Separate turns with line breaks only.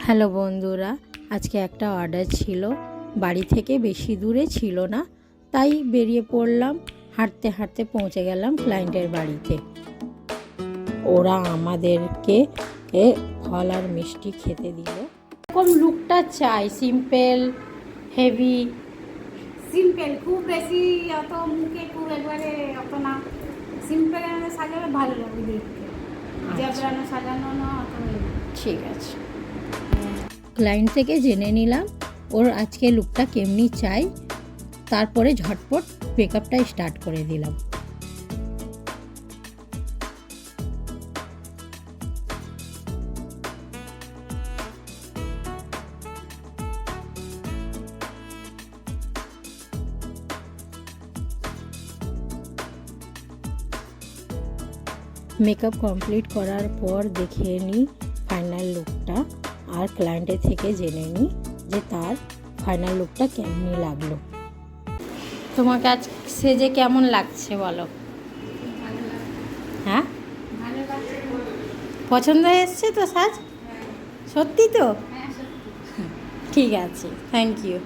Hello বন্ধুরা, আজকে একটা অর্ডার ছিল, বাড়ি থেকে বেশি দূরে ছিল না, তাই বেরিয়ে পড়লাম। হাঁটতে হাঁটতে পৌঁছে গেলাম ক্লায়েন্টের বাড়িতে। ওরা আমাদেরকে ফল আর মিষ্টি খেতে দিল। কোন লুকটা চাই? Simple, heavy?
সিম্পল, খুব বেশি অত মুখে খুব একবারে অত না, সিম্পল সাজালে ভালো লাগবে দেখতে। জেবরানো সাজানো না অত
ঠিক আছে, ক্লায়েন্ট থেকে জেনে নিলাম ওর আজকে লুকটা কেমনি চাই, তারপরে ঝটপট মেকআপটা স্টার্ট করে দিলাম। মেকআপ কমপ্লিট করার পর দেখে নিই ফাইনাল লুকটা, আর ক্লায়েন্টের থেকে জেনে নিই যে তার ফাইনাল লুকটা কেমনি লাগলো। তোমাকে আজ সেজে কেমন লাগছে বলো? হ্যাঁ,
ভালো লাগছে।
পছন্দ এসছে তো সাজ? সত্যি তো?
হ্যাঁ, সত্যি।
ঠিক আছে, থ্যাংক ইউ।